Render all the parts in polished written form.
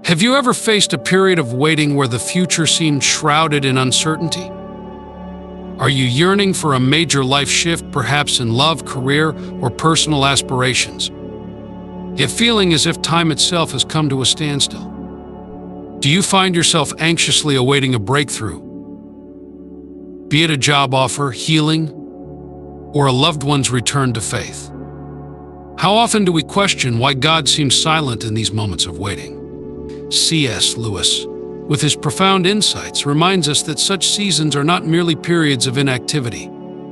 Have you ever faced a period of waiting where the future seemed shrouded in uncertainty? Are you yearning for a major life shift, perhaps in love, career, or personal aspirations, yet feeling as if time itself has come to a standstill? Do you find yourself anxiously awaiting a breakthrough, be it a job offer, healing, or a loved one's return to faith? How often do we question why God seems silent in these moments of waiting? C.S. Lewis, with his profound insights, reminds us that such seasons are not merely periods of inactivity.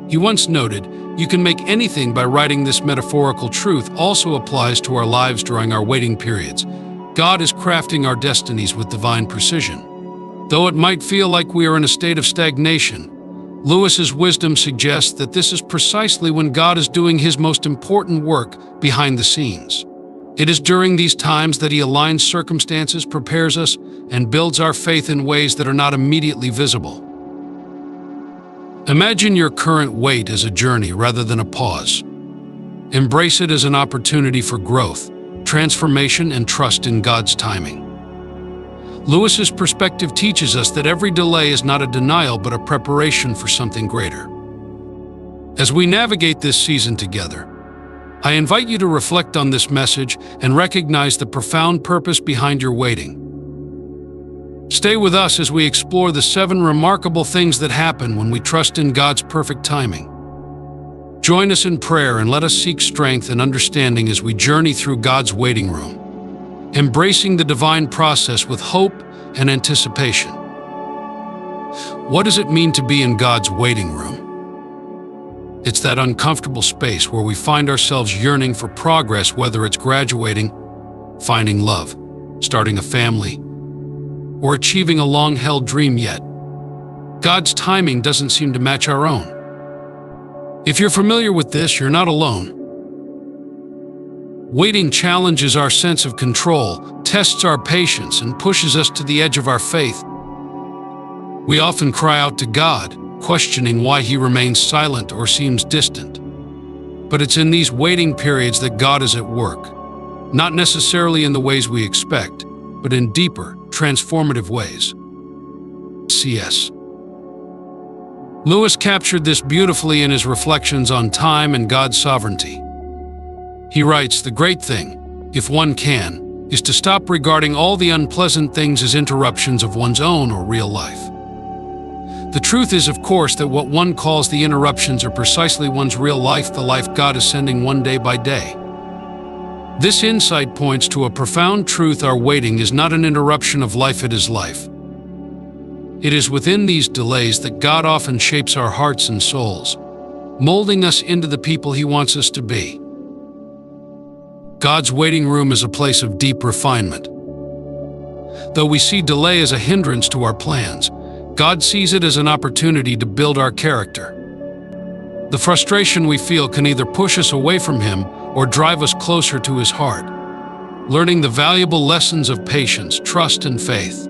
He once noted, "You can make anything by writing." This metaphorical truth also applies to our lives during our waiting periods. God is crafting our destinies with divine precision. Though it might feel like we are in a state of stagnation, Lewis's wisdom suggests that this is precisely when God is doing his most important work behind the scenes. It is during these times that he aligns circumstances, prepares us, and builds our faith in ways that are not immediately visible. Imagine your current wait as a journey rather than a pause. Embrace it as an opportunity for growth, transformation, and trust in God's timing. Lewis's perspective teaches us that every delay is not a denial but a preparation for something greater. As we navigate this season together, I invite you to reflect on this message and recognize the profound purpose behind your waiting. Stay with us as we explore the 7 remarkable things that happen when we trust in God's perfect timing. Join us in prayer and let us seek strength and understanding as we journey through God's waiting room, embracing the divine process with hope and anticipation. What does it mean to be in God's waiting room? It's that uncomfortable space where we find ourselves yearning for progress, whether it's graduating, finding love, starting a family, or achieving a long-held dream. Yet God's timing doesn't seem to match our own. If you're familiar with this, you're not alone. Waiting challenges our sense of control, tests our patience, and pushes us to the edge of our faith. We often cry out to God, questioning why he remains silent or seems distant. But it's in these waiting periods that God is at work, not necessarily in the ways we expect, but in deeper, transformative ways. C.S. Lewis captured this beautifully in his reflections on time and God's sovereignty. He writes, "The great thing, if one can, is to stop regarding all the unpleasant things as interruptions of one's own or real life. The truth is, of course, that what one calls the interruptions are precisely one's real life, the life God is sending one day by day." This insight points to a profound truth: our waiting is not an interruption of life, it is life. It is within these delays that God often shapes our hearts and souls, molding us into the people he wants us to be. God's waiting room is a place of deep refinement. Though we see delay as a hindrance to our plans, God sees it as an opportunity to build our character. The frustration we feel can either push us away from him or drive us closer to his heart, learning the valuable lessons of patience, trust, and faith.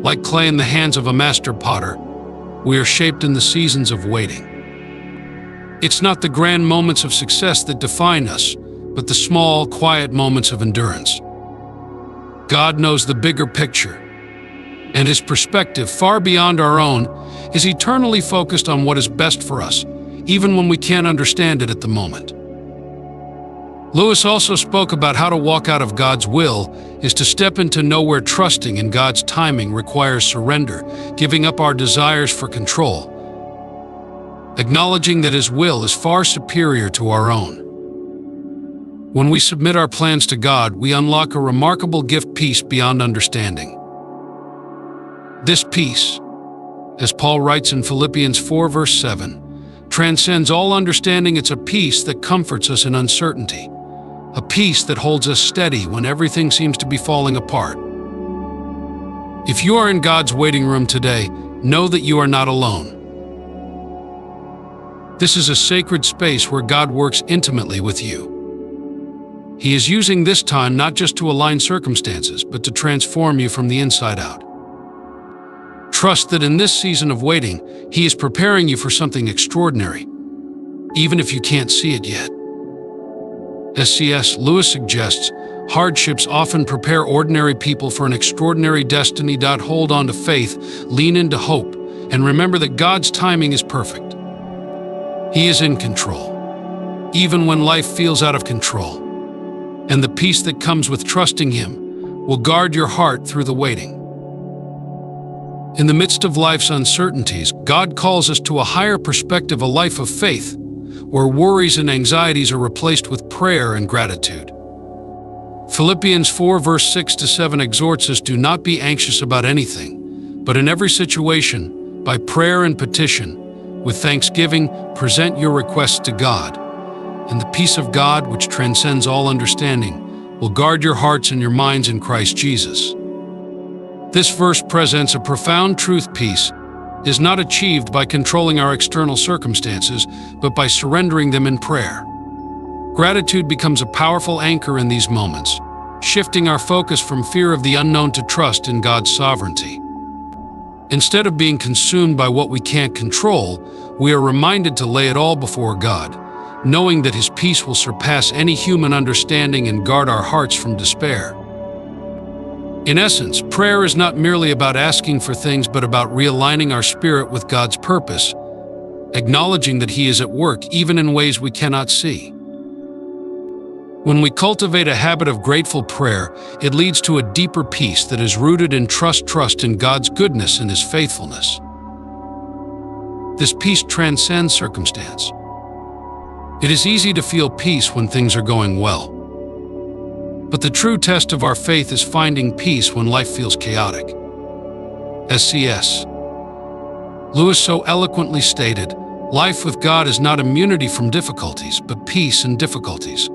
Like clay in the hands of a master potter, we are shaped in the seasons of waiting. It's not the grand moments of success that define us, but the small, quiet moments of endurance. God knows the bigger picture, and his perspective, far beyond our own, is eternally focused on what is best for us, even when we can't understand it at the moment. Lewis also spoke about how to walk out of God's will is to step into nowhere. Trusting in God's timing requires surrender, giving up our desires for control, acknowledging that his will is far superior to our own. When we submit our plans to God, we unlock a remarkable gift: peace beyond understanding. This peace, as Paul writes in Philippians 4 verse 7, transcends all understanding. It's a peace that comforts us in uncertainty, a peace that holds us steady when everything seems to be falling apart. If you are in God's waiting room today, know that you are not alone. This is a sacred space where God works intimately with you. He is using this time not just to align circumstances, but to transform you from the inside out. Trust that in this season of waiting, he is preparing you for something extraordinary, even if you can't see it yet. As C.S. Lewis suggests, Hardships often prepare ordinary people for an extraordinary destiny. Hold on to faith, lean into hope, and remember that God's timing is perfect. He is in control, even when life feels out of control. And the peace that comes with trusting Him will guard your heart through the waiting. In the midst of life's uncertainties, God calls us to a higher perspective, a life of faith, where worries and anxieties are replaced with prayer and gratitude. Philippians 4 verse 6-7 exhorts us, do not be anxious about anything, but in every situation, by prayer and petition, with thanksgiving, present your requests to God. And the peace of God, which transcends all understanding, will guard your hearts and your minds in Christ Jesus. This verse presents a profound truth. Peace is not achieved by controlling our external circumstances, but by surrendering them in prayer. Gratitude becomes a powerful anchor in these moments, shifting our focus from fear of the unknown to trust in God's sovereignty. Instead of being consumed by what we can't control, we are reminded to lay it all before God, knowing that His peace will surpass any human understanding and guard our hearts from despair. In essence, prayer is not merely about asking for things, but about realigning our spirit with God's purpose, acknowledging that He is at work even in ways we cannot see. When we cultivate a habit of grateful prayer, it leads to a deeper peace that is rooted in trust in God's goodness and His faithfulness. This peace transcends circumstance. It is easy to feel peace when things are going well. But the true test of our faith is finding peace when life feels chaotic. As C.S. Lewis so eloquently stated, life with God is not immunity from difficulties, but peace in difficulties.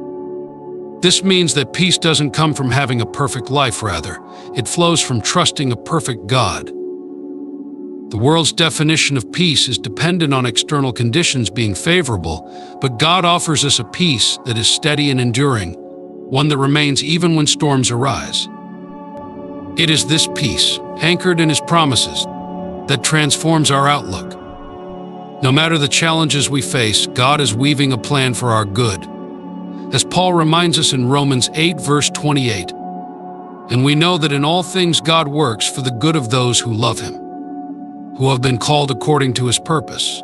This means that peace doesn't come from having a perfect life, rather, it flows from trusting a perfect God. The world's definition of peace is dependent on external conditions being favorable, but God offers us a peace that is steady and enduring, one that remains even when storms arise. It is this peace, anchored in His promises, that transforms our outlook. No matter the challenges we face, God is weaving a plan for our good. As Paul reminds us in Romans 8 verse 28, and we know that in all things God works for the good of those who love Him, who have been called according to His purpose.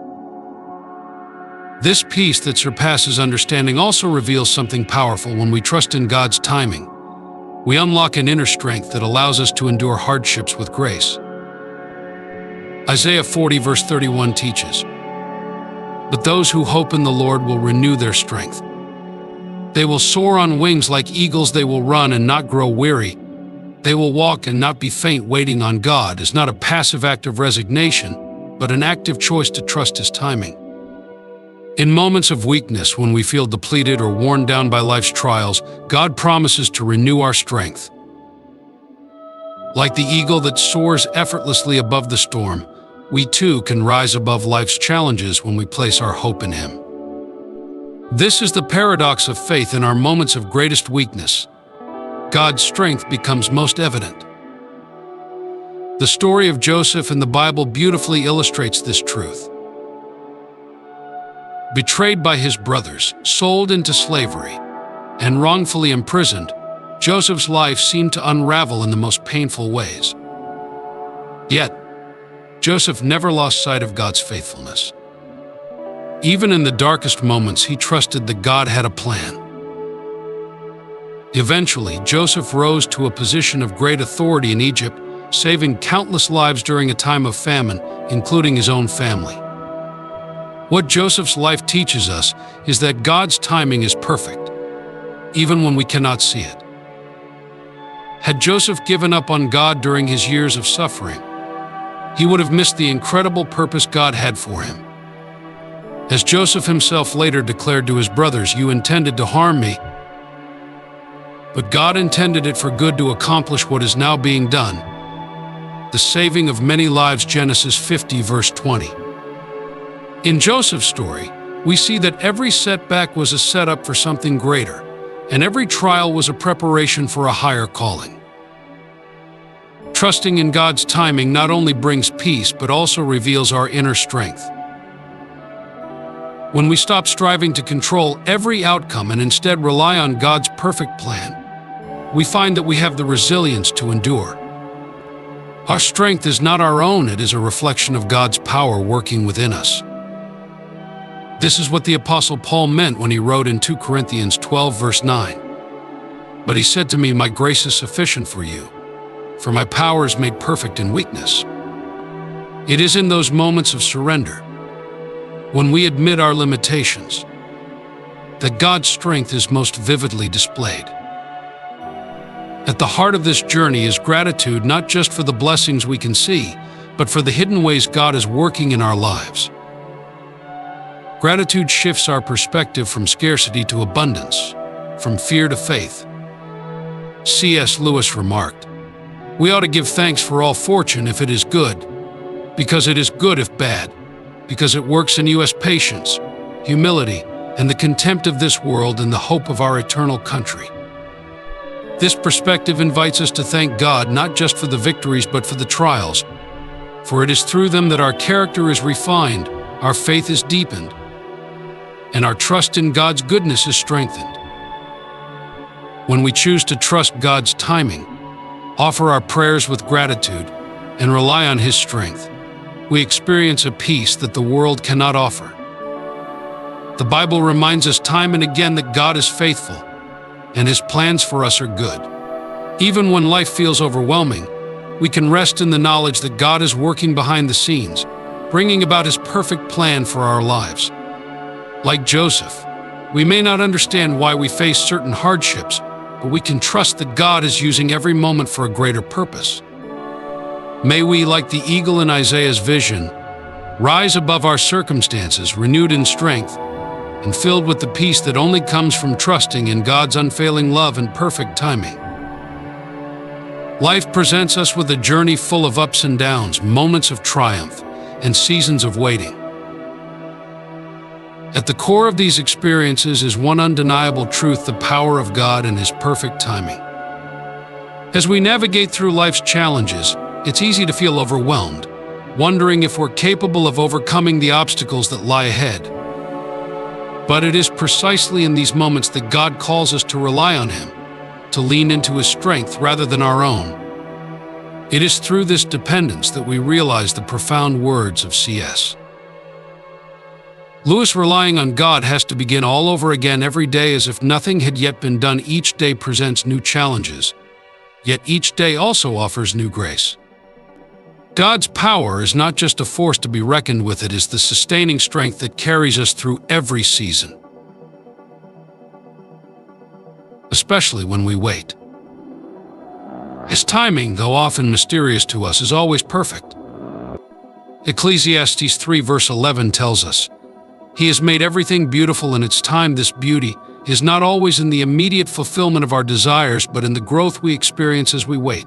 This peace that surpasses understanding also reveals something powerful. When we trust in God's timing, we unlock an inner strength that allows us to endure hardships with grace. Isaiah 40 verse 31 teaches, "But those who hope in the Lord will renew their strength. They will soar on wings like eagles, they will run and not grow weary. They will walk and not be faint." Waiting on God is not a passive act of resignation, but an active choice to trust His timing. In moments of weakness, when we feel depleted or worn down by life's trials, God promises to renew our strength. Like the eagle that soars effortlessly above the storm, we too can rise above life's challenges when we place our hope in Him. This is the paradox of faith. In our moments of greatest weakness, God's strength becomes most evident. The story of Joseph in the Bible beautifully illustrates this truth. Betrayed by his brothers, sold into slavery, and wrongfully imprisoned, Joseph's life seemed to unravel in the most painful ways. Yet, Joseph never lost sight of God's faithfulness. Even in the darkest moments, he trusted that God had a plan. Eventually, Joseph rose to a position of great authority in Egypt, saving countless lives during a time of famine, including his own family. What Joseph's life teaches us is that God's timing is perfect, even when we cannot see it. Had Joseph given up on God during his years of suffering, he would have missed the incredible purpose God had for him. As Joseph himself later declared to his brothers, "You intended to harm me, but God intended it for good to accomplish what is now being done, the saving of many lives." Genesis 50 verse 20. In Joseph's story, we see that every setback was a setup for something greater, and every trial was a preparation for a higher calling. Trusting in God's timing not only brings peace, but also reveals our inner strength. When we stop striving to control every outcome and instead rely on God's perfect plan, we find that we have the resilience to endure. Our strength is not our own, it is a reflection of God's power working within us. This is what the Apostle Paul meant when he wrote in 2 Corinthians 12, verse 9. But he said to me, "My grace is sufficient for you, for my power is made perfect in weakness." It is in those moments of surrender, when we admit our limitations, that God's strength is most vividly displayed. At the heart of this journey is gratitude, not just for the blessings we can see, but for the hidden ways God is working in our lives. Gratitude shifts our perspective from scarcity to abundance, from fear to faith. C.S. Lewis remarked, "We ought to give thanks for all fortune if it is good, because it is good if bad, because it works in us patience, humility, and the contempt of this world and the hope of our eternal country." This perspective invites us to thank God not just for the victories but for the trials, for it is through them that our character is refined, our faith is deepened, and our trust in God's goodness is strengthened. When we choose to trust God's timing, offer our prayers with gratitude, and rely on His strength, we experience a peace that the world cannot offer. The Bible reminds us time and again that God is faithful, and His plans for us are good. Even when life feels overwhelming, we can rest in the knowledge that God is working behind the scenes, bringing about His perfect plan for our lives. Like Joseph, we may not understand why we face certain hardships, but we can trust that God is using every moment for a greater purpose. May we, like the eagle in Isaiah's vision, rise above our circumstances, renewed in strength, and filled with the peace that only comes from trusting in God's unfailing love and perfect timing. Life presents us with a journey full of ups and downs, moments of triumph, and seasons of waiting. At the core of these experiences is one undeniable truth: the power of God and His perfect timing. As we navigate through life's challenges, it's easy to feel overwhelmed, wondering if we're capable of overcoming the obstacles that lie ahead. But it is precisely in these moments that God calls us to rely on Him, to lean into His strength rather than our own. It is through this dependence that we realize the profound words of C.S. Lewis. Relying on God has to begin all over again every day, as if nothing had yet been done. Each day presents new challenges, yet each day also offers new grace. God's power is not just a force to be reckoned with, it is the sustaining strength that carries us through every season, especially when we wait. His timing, though often mysterious to us, is always perfect. Ecclesiastes 3 verse 11 tells us, "He has made everything beautiful in its time." This beauty is not always in the immediate fulfillment of our desires, but in the growth we experience as we wait.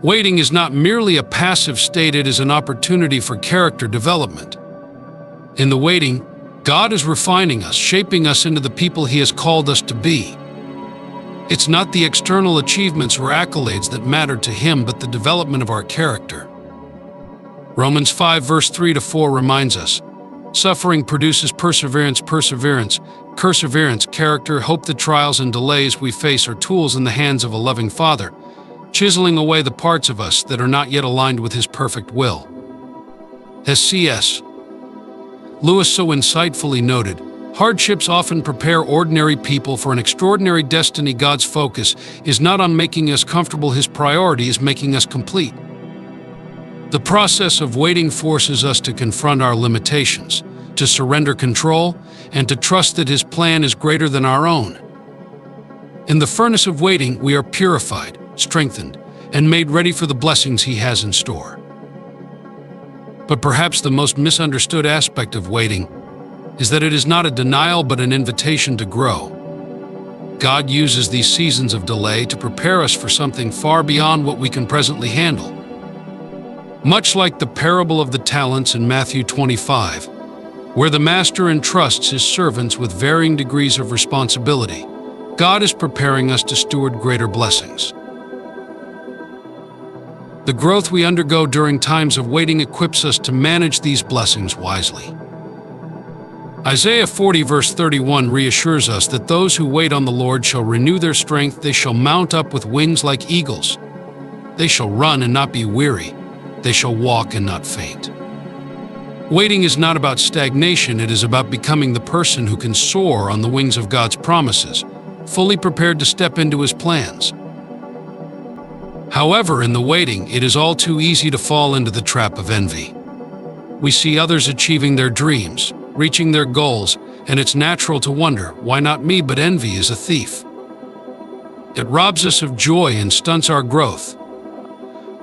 Waiting is not merely a passive state, it is an opportunity for character development. In the waiting, God is refining us, shaping us into the people He has called us to be. It's not the external achievements or accolades that matter to Him, but the development of our character. Romans 5 verse 3 to 4 reminds us, "Suffering produces perseverance, perseverance, character, hope." The trials and delays we face are tools in the hands of a loving Father, chiseling away the parts of us that are not yet aligned with His perfect will. As C.S. Lewis so insightfully noted, hardships often prepare ordinary people for an extraordinary destiny. God's focus is not on making us comfortable, His priority is making us complete. The process of waiting forces us to confront our limitations, to surrender control, and to trust that His plan is greater than our own. In the furnace of waiting, we are purified, strengthened, and made ready for the blessings He has in store. But perhaps the most misunderstood aspect of waiting is that it is not a denial but an invitation to grow. God uses these seasons of delay to prepare us for something far beyond what we can presently handle. Much like the parable of the talents in Matthew 25, where the master entrusts his servants with varying degrees of responsibility, God is preparing us to steward greater blessings. The growth we undergo during times of waiting equips us to manage these blessings wisely. Isaiah 40 verse 31 reassures us that those who wait on the Lord shall renew their strength, they shall mount up with wings like eagles. They shall run and not be weary, they shall walk and not faint. Waiting is not about stagnation, it is about becoming the person who can soar on the wings of God's promises, fully prepared to step into His plans. However, in the waiting, it is all too easy to fall into the trap of envy. We see others achieving their dreams, reaching their goals, and it's natural to wonder, why not me? But envy is a thief. It robs us of joy and stunts our growth.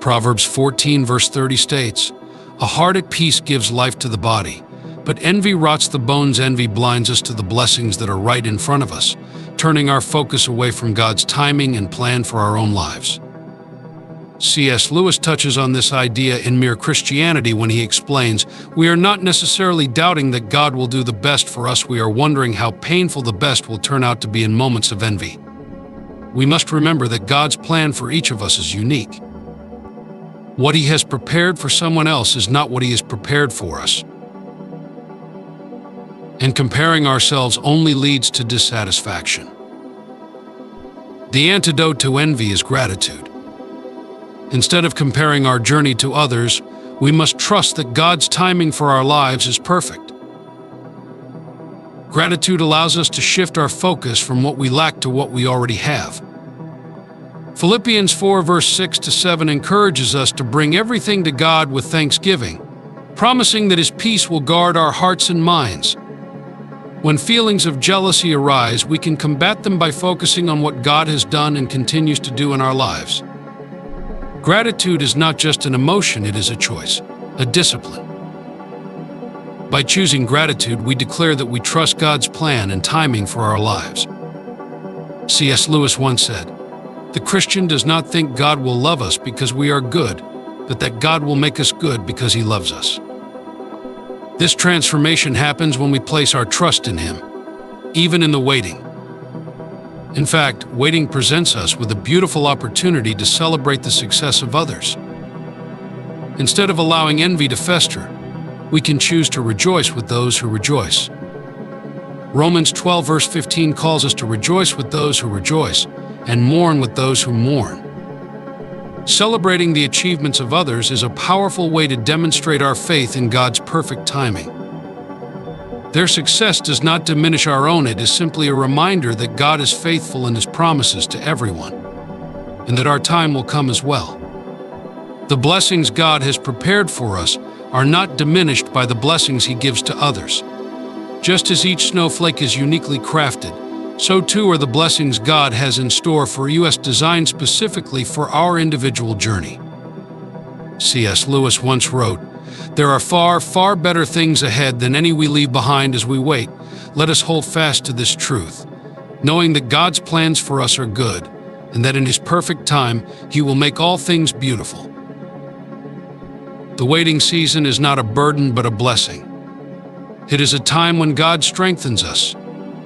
Proverbs 14 verse 30 states, "A heart at peace gives life to the body, but envy rots the bones." Envy blinds us to the blessings that are right in front of us, turning our focus away from God's timing and plan for our own lives. C.S. Lewis touches on this idea in Mere Christianity when he explains, "We are not necessarily doubting that God will do the best for us, we are wondering how painful the best will turn out to be in moments of envy." We must remember that God's plan for each of us is unique. What He has prepared for someone else is not what He has prepared for us. And comparing ourselves only leads to dissatisfaction. The antidote to envy is gratitude. Instead of comparing our journey to others, we must trust that God's timing for our lives is perfect. Gratitude allows us to shift our focus from what we lack to what we already have. Philippians 4 verse 6 to 7 encourages us to bring everything to God with thanksgiving, promising that His peace will guard our hearts and minds. When feelings of jealousy arise, we can combat them by focusing on what God has done and continues to do in our lives. Gratitude is not just an emotion, it is a choice, a discipline. By choosing gratitude, we declare that we trust God's plan and timing for our lives. C.S. Lewis once said, "The Christian does not think God will love us because we are good, but that God will make us good because He loves us." This transformation happens when we place our trust in Him, even in the waiting. In fact, waiting presents us with a beautiful opportunity to celebrate the success of others. Instead of allowing envy to fester, we can choose to rejoice with those who rejoice. Romans 12 verse 15 calls us to rejoice with those who rejoice and mourn with those who mourn. Celebrating the achievements of others is a powerful way to demonstrate our faith in God's perfect timing. Their success does not diminish our own, it is simply a reminder that God is faithful in His promises to everyone, and that our time will come as well. The blessings God has prepared for us are not diminished by the blessings He gives to others. Just as each snowflake is uniquely crafted, so too are the blessings God has in store for us, designed specifically for our individual journey. C.S. Lewis once wrote, "There are far, far better things ahead than any we leave behind as we wait. Let us hold fast to this truth, knowing that God's plans for us are good, and that in His perfect time He will make all things beautiful." The waiting season is not a burden but a blessing. It is a time when God strengthens us,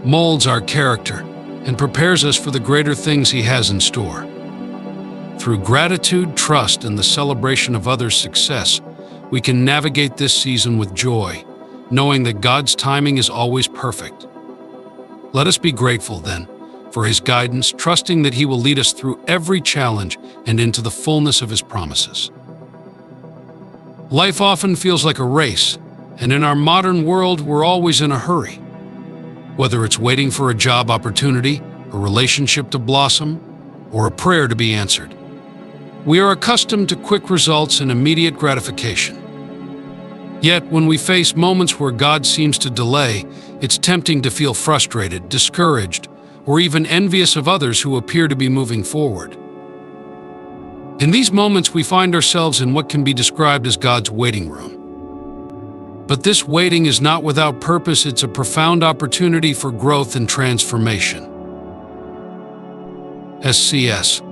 molds our character, and prepares us for the greater things He has in store. Through gratitude, trust, and the celebration of others' success, we can navigate this season with joy, knowing that God's timing is always perfect. Let us be grateful, then, for His guidance, trusting that He will lead us through every challenge and into the fullness of His promises. Life often feels like a race, and in our modern world, we're always in a hurry. Whether it's waiting for a job opportunity, a relationship to blossom, or a prayer to be answered, we are accustomed to quick results and immediate gratification. Yet, when we face moments where God seems to delay, it's tempting to feel frustrated, discouraged, or even envious of others who appear to be moving forward. In these moments, we find ourselves in what can be described as God's waiting room. But this waiting is not without purpose, it's a profound opportunity for growth and transformation. As C.S.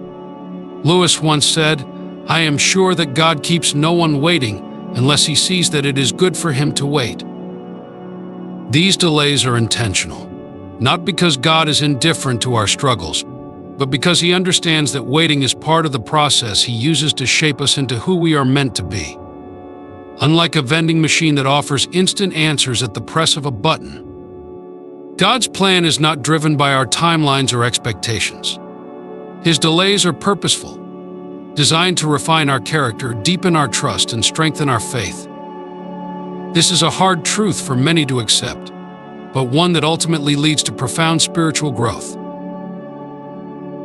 Lewis once said, "I am sure that God keeps no one waiting unless He sees that it is good for him to wait." These delays are intentional, not because God is indifferent to our struggles, but because He understands that waiting is part of the process He uses to shape us into who we are meant to be. Unlike a vending machine that offers instant answers at the press of a button, God's plan is not driven by our timelines or expectations. His delays are purposeful, designed to refine our character, deepen our trust, and strengthen our faith. This is a hard truth for many to accept, but one that ultimately leads to profound spiritual growth.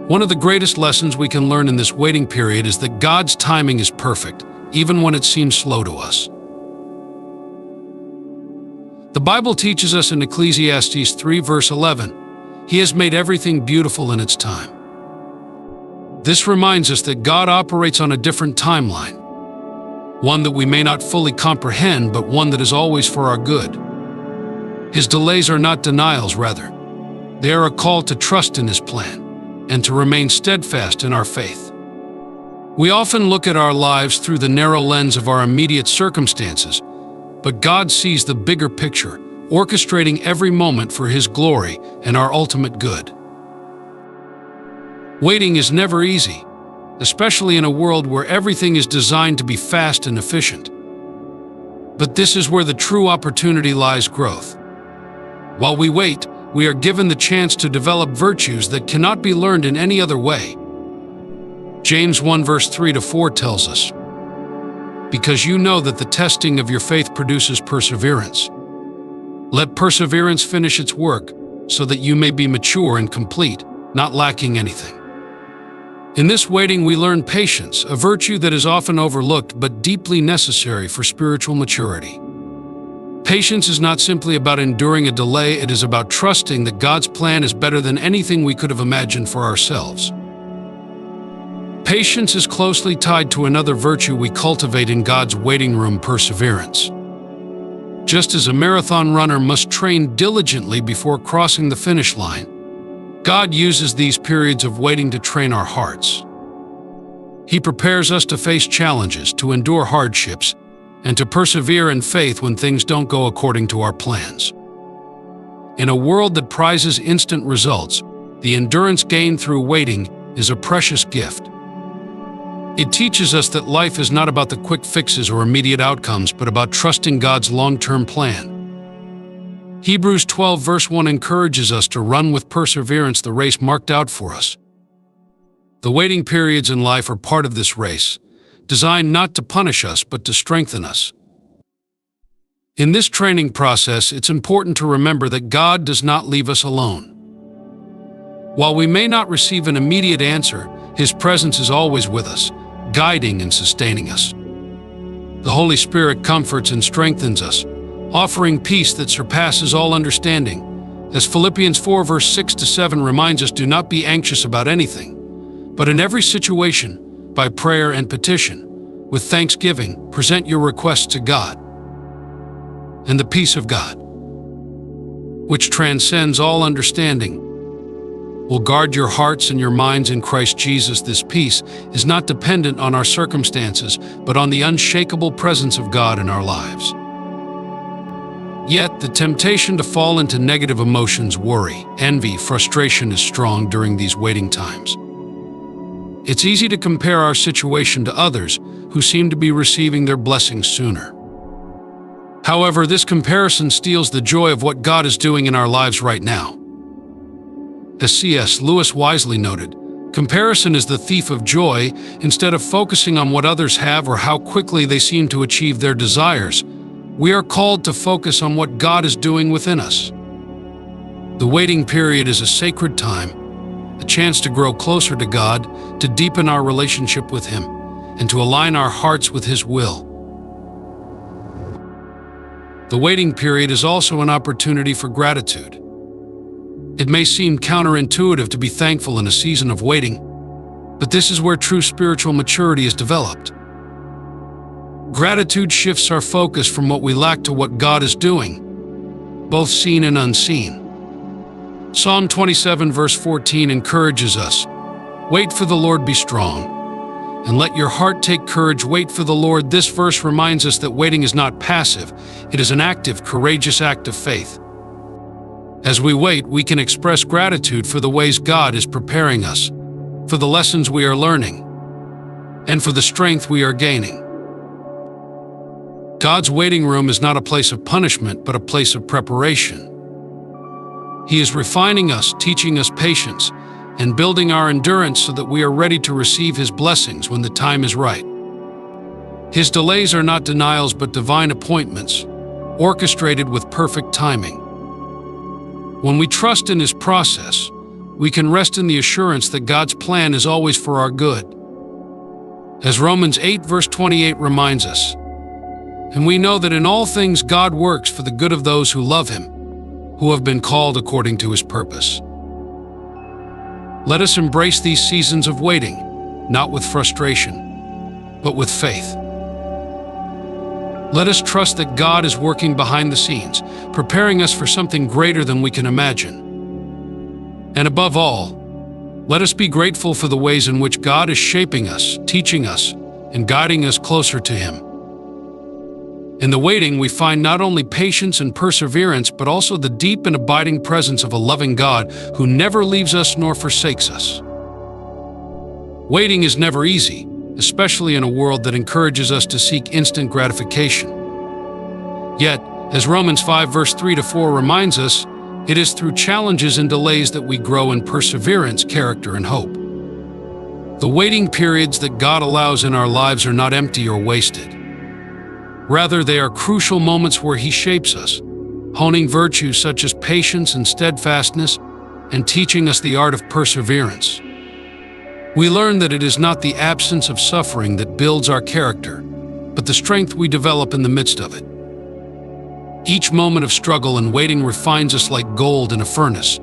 One of the greatest lessons we can learn in this waiting period is that God's timing is perfect, even when it seems slow to us. The Bible teaches us in Ecclesiastes 3 verse 11, "He has made everything beautiful in its time." This reminds us that God operates on a different timeline, one that we may not fully comprehend, but one that is always for our good. His delays are not denials, rather. They are a call to trust in His plan and to remain steadfast in our faith. We often look at our lives through the narrow lens of our immediate circumstances, but God sees the bigger picture, orchestrating every moment for His glory and our ultimate good. Waiting is never easy, especially in a world where everything is designed to be fast and efficient. But this is where the true opportunity lies: growth. While we wait, we are given the chance to develop virtues that cannot be learned in any other way. James 1 verse 3-4 tells us, "Because you know that the testing of your faith produces perseverance. Let perseverance finish its work, so that you may be mature and complete, not lacking anything." In this waiting, we learn patience, a virtue that is often overlooked but deeply necessary for spiritual maturity. Patience is not simply about enduring a delay, it is about trusting that God's plan is better than anything we could have imagined for ourselves. Patience is closely tied to another virtue we cultivate in God's waiting room: perseverance. Just as a marathon runner must train diligently before crossing the finish line, God uses these periods of waiting to train our hearts. He prepares us to face challenges, to endure hardships, and to persevere in faith when things don't go according to our plans. In a world that prizes instant results, the endurance gained through waiting is a precious gift. It teaches us that life is not about the quick fixes or immediate outcomes, but about trusting God's long-term plan. Hebrews 12 verse 1 encourages us to run with perseverance the race marked out for us. The waiting periods in life are part of this race, designed not to punish us, but to strengthen us. In this training process, it's important to remember that God does not leave us alone. While we may not receive an immediate answer, His presence is always with us, guiding and sustaining us. The Holy Spirit comforts and strengthens us, offering peace that surpasses all understanding. As Philippians 4 verse 6-7 reminds us, "Do not be anxious about anything, but in every situation, by prayer and petition, with thanksgiving, present your requests to God. And the peace of God, which transcends all understanding, will guard your hearts and your minds in Christ Jesus." This peace is not dependent on our circumstances, but on the unshakable presence of God in our lives. Yet, the temptation to fall into negative emotions, worry, envy, frustration is strong during these waiting times. It's easy to compare our situation to others who seem to be receiving their blessings sooner. However, this comparison steals the joy of what God is doing in our lives right now. As C.S. Lewis wisely noted, comparison is the thief of joy. Instead of focusing on what others have or how quickly they seem to achieve their desires, we are called to focus on what God is doing within us. The waiting period is a sacred time, a chance to grow closer to God, to deepen our relationship with Him, and to align our hearts with His will. The waiting period is also an opportunity for gratitude. It may seem counterintuitive to be thankful in a season of waiting, but this is where true spiritual maturity is developed. Gratitude shifts our focus from what we lack to what God is doing, both seen and unseen. Psalm 27 verse 14 encourages us, "Wait for the Lord, be strong, and let your heart take courage. Wait for the Lord." This verse reminds us that waiting is not passive, it is an active, courageous act of faith. As we wait, we can express gratitude for the ways God is preparing us, for the lessons we are learning, and for the strength we are gaining. God's waiting room is not a place of punishment, but a place of preparation. He is refining us, teaching us patience, and building our endurance so that we are ready to receive His blessings when the time is right. His delays are not denials but divine appointments, orchestrated with perfect timing. When we trust in His process, we can rest in the assurance that God's plan is always for our good. As Romans 8 verse 28 reminds us, "And we know that in all things God works for the good of those who love Him, who have been called according to His purpose." Let us embrace these seasons of waiting, not with frustration, but with faith. Let us trust that God is working behind the scenes, preparing us for something greater than we can imagine. And above all, let us be grateful for the ways in which God is shaping us, teaching us, and guiding us closer to Him. In the waiting, we find not only patience and perseverance, but also the deep and abiding presence of a loving God who never leaves us nor forsakes us. Waiting is never easy, especially in a world that encourages us to seek instant gratification. Yet, as Romans 5 verse 3-4 reminds us, it is through challenges and delays that we grow in perseverance, character, and hope. The waiting periods that God allows in our lives are not empty or wasted. Rather, they are crucial moments where He shapes us, honing virtues such as patience and steadfastness, and teaching us the art of perseverance. We learn that it is not the absence of suffering that builds our character, but the strength we develop in the midst of it. Each moment of struggle and waiting refines us like gold in a furnace,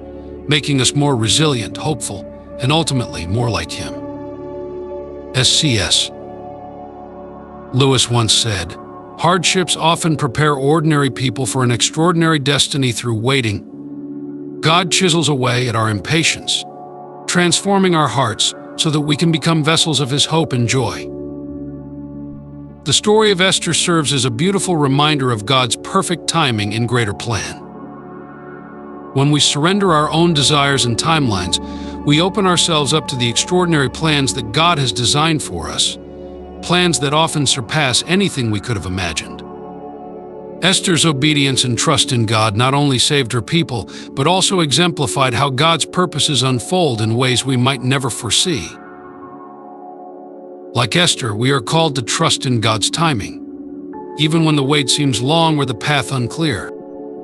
making us more resilient, hopeful, and ultimately more like Him. As C.S. Lewis once said, "Hardships often prepare ordinary people for an extraordinary destiny through waiting. God chisels away at our impatience, transforming our hearts so that we can become vessels of His hope and joy." The story of Esther serves as a beautiful reminder of God's perfect timing and greater plan. When we surrender our own desires and timelines, we open ourselves up to the extraordinary plans that God has designed for us, plans that often surpass anything we could have imagined. Esther's obedience and trust in God not only saved her people, but also exemplified how God's purposes unfold in ways we might never foresee. Like Esther, we are called to trust in God's timing, even when the wait seems long or the path unclear.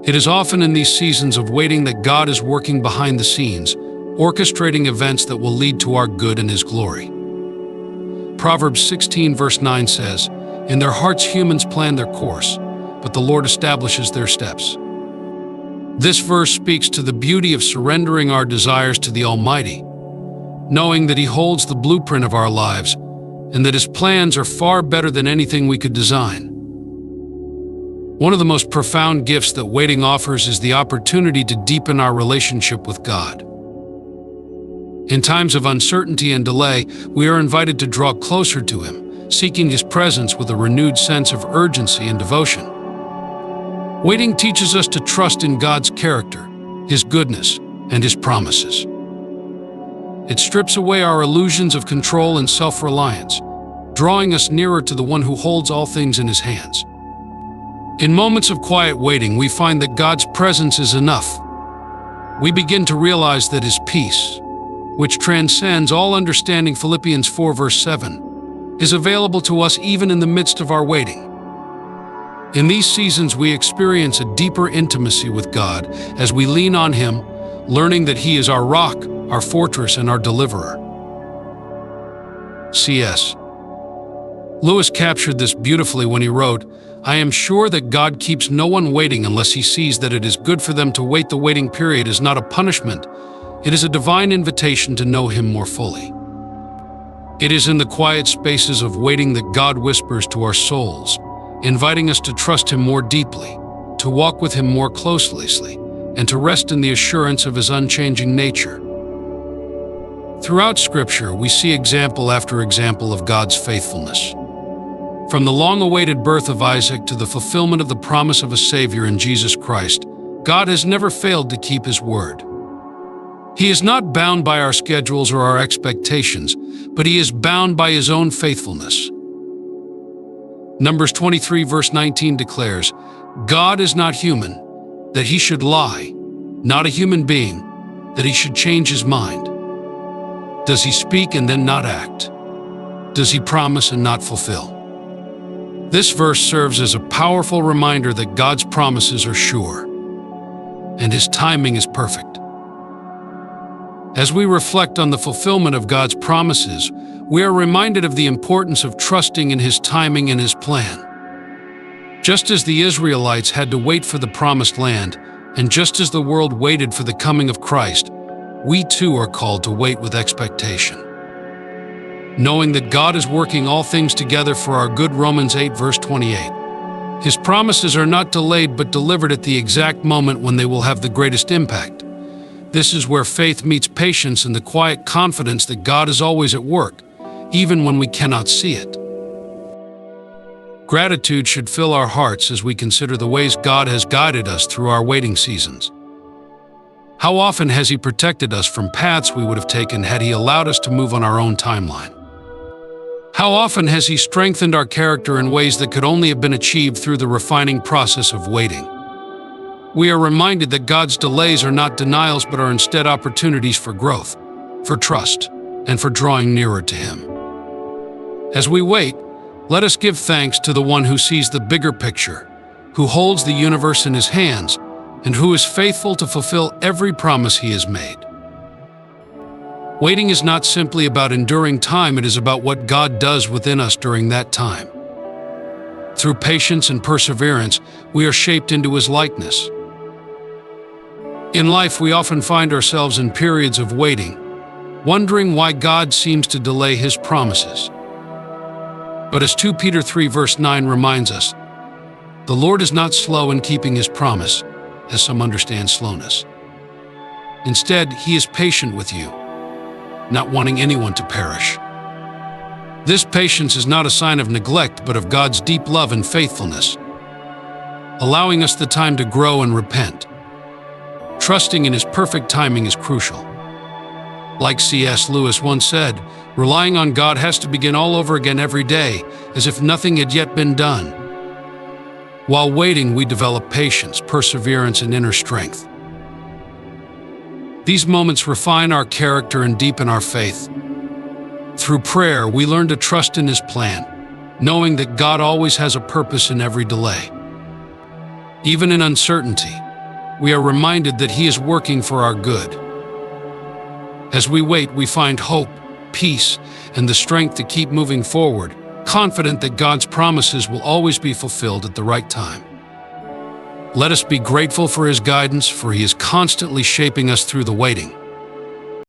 It is often in these seasons of waiting that God is working behind the scenes, orchestrating events that will lead to our good and His glory. Proverbs 16 verse 9 says, "In their hearts humans plan their course, but the Lord establishes their steps." This verse speaks to the beauty of surrendering our desires to the Almighty, knowing that He holds the blueprint of our lives and that His plans are far better than anything we could design. One of the most profound gifts that waiting offers is the opportunity to deepen our relationship with God. In times of uncertainty and delay, we are invited to draw closer to Him, seeking His presence with a renewed sense of urgency and devotion. Waiting teaches us to trust in God's character, His goodness, and His promises. It strips away our illusions of control and self-reliance, drawing us nearer to the One who holds all things in His hands. In moments of quiet waiting, we find that God's presence is enough. We begin to realize that His peace, which transcends all understanding, Philippians 4 verse 7, is available to us even in the midst of our waiting. In these seasons, we experience a deeper intimacy with God as we lean on Him, learning that He is our rock, our fortress, and our deliverer. C.S. Lewis captured this beautifully when he wrote, "I am sure that God keeps no one waiting unless He sees that it is good for them to wait. The waiting period is not a punishment. It is a divine invitation to know Him more fully." It is in the quiet spaces of waiting that God whispers to our souls, inviting us to trust Him more deeply, to walk with Him more closely, and to rest in the assurance of His unchanging nature. Throughout Scripture, we see example after example of God's faithfulness. From the long-awaited birth of Isaac to the fulfillment of the promise of a Savior in Jesus Christ, God has never failed to keep His word. He is not bound by our schedules or our expectations, but He is bound by His own faithfulness. Numbers 23 verse 19 declares, "God is not human, that He should lie, not a human being, that he should change his mind? Does he speak and then not act? Does he promise and not fulfill? This verse serves as a powerful reminder that God's promises are sure, and his timing is perfect. As we reflect on the fulfillment of God's promises, we are reminded of the importance of trusting in his timing and his plan. Just as the Israelites had to wait for the promised land, and just as the world waited for the coming of Christ, we too are called to wait with expectation, knowing that God is working all things together for our good. Romans 8 verse 28. His promises are not delayed but delivered at the exact moment when they will have the greatest impact. This is where faith meets patience and the quiet confidence that God is always at work, even when we cannot see it. Gratitude should fill our hearts as we consider the ways God has guided us through our waiting seasons. How often has he protected us from paths we would have taken had he allowed us to move on our own timeline? How often has he strengthened our character in ways that could only have been achieved through the refining process of waiting? We are reminded that God's delays are not denials but are instead opportunities for growth, for trust, and for drawing nearer to him. As we wait, let us give thanks to the one who sees the bigger picture, who holds the universe in his hands, and who is faithful to fulfill every promise he has made. Waiting is not simply about enduring time, it is about what God does within us during that time. Through patience and perseverance, we are shaped into his likeness. In life, we often find ourselves in periods of waiting, wondering why God seems to delay his promises. But as 2 Peter 3 verse 9 reminds us, the Lord is not slow in keeping his promise, as some understand slowness. Instead, he is patient with you, not wanting anyone to perish. This patience is not a sign of neglect, but of God's deep love and faithfulness, allowing us the time to grow and repent. Trusting in his perfect timing is crucial. Like C.S. Lewis once said, relying on God has to begin all over again every day, as if nothing had yet been done. While waiting, we develop patience, perseverance, and inner strength. These moments refine our character and deepen our faith. Through prayer, we learn to trust in his plan, knowing that God always has a purpose in every delay. Even in uncertainty, we are reminded that he is working for our good. As we wait, we find hope, peace, and the strength to keep moving forward, confident that God's promises will always be fulfilled at the right time. Let us be grateful for his guidance, for he is constantly shaping us through the waiting.